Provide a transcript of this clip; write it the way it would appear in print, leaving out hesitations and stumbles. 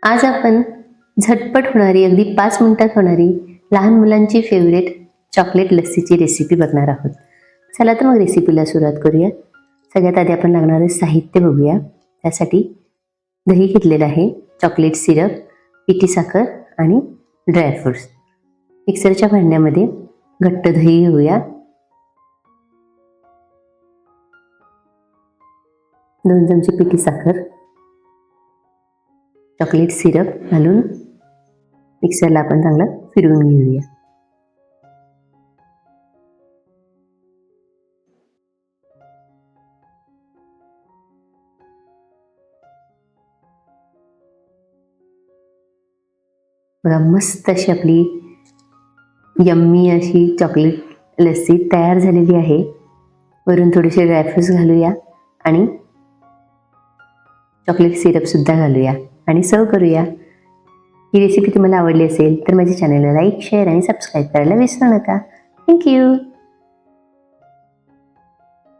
आज आपण झटपट होणारी, अगदी 5 मिनिटात होणारी, लहान मुलांची फेवरेट चॉकलेट लस्सीची रेसिपी बघणार आहोत. चला तर मग रेसिपीला सुरुवात करूया. सगळ्यात आधी आपण लागणारे साहित्य बघूया. त्यासाठी दही घेतलेलं आहे, चॉकलेट सिरप, पिठी साखर आणि ड्रायफ्रुट्स. मिक्सरच्या भांड्यामध्ये घट्ट दही घेऊया. 2 चमचे पिठी साखर, चॉकलेट सिरप घालून मिक्सरला आपण चांगलं फिरवून घेऊया. बघा, मस्त अशी आपली यम्मी अशी चॉकलेट लस्सी तयार झालेली आहे. वरून थोडेसे ड्रायफ्रुट्स घालूया आणि चॉकलेट सिरप सुद्धा घालूया आणि सर्व करूया. ही रेसिपी तुम्हाला आवडली असेल तर माझ्या चॅनलला लाईक, शेअर आणि सबस्क्राईब करायला विसरू नका. थँक्यू.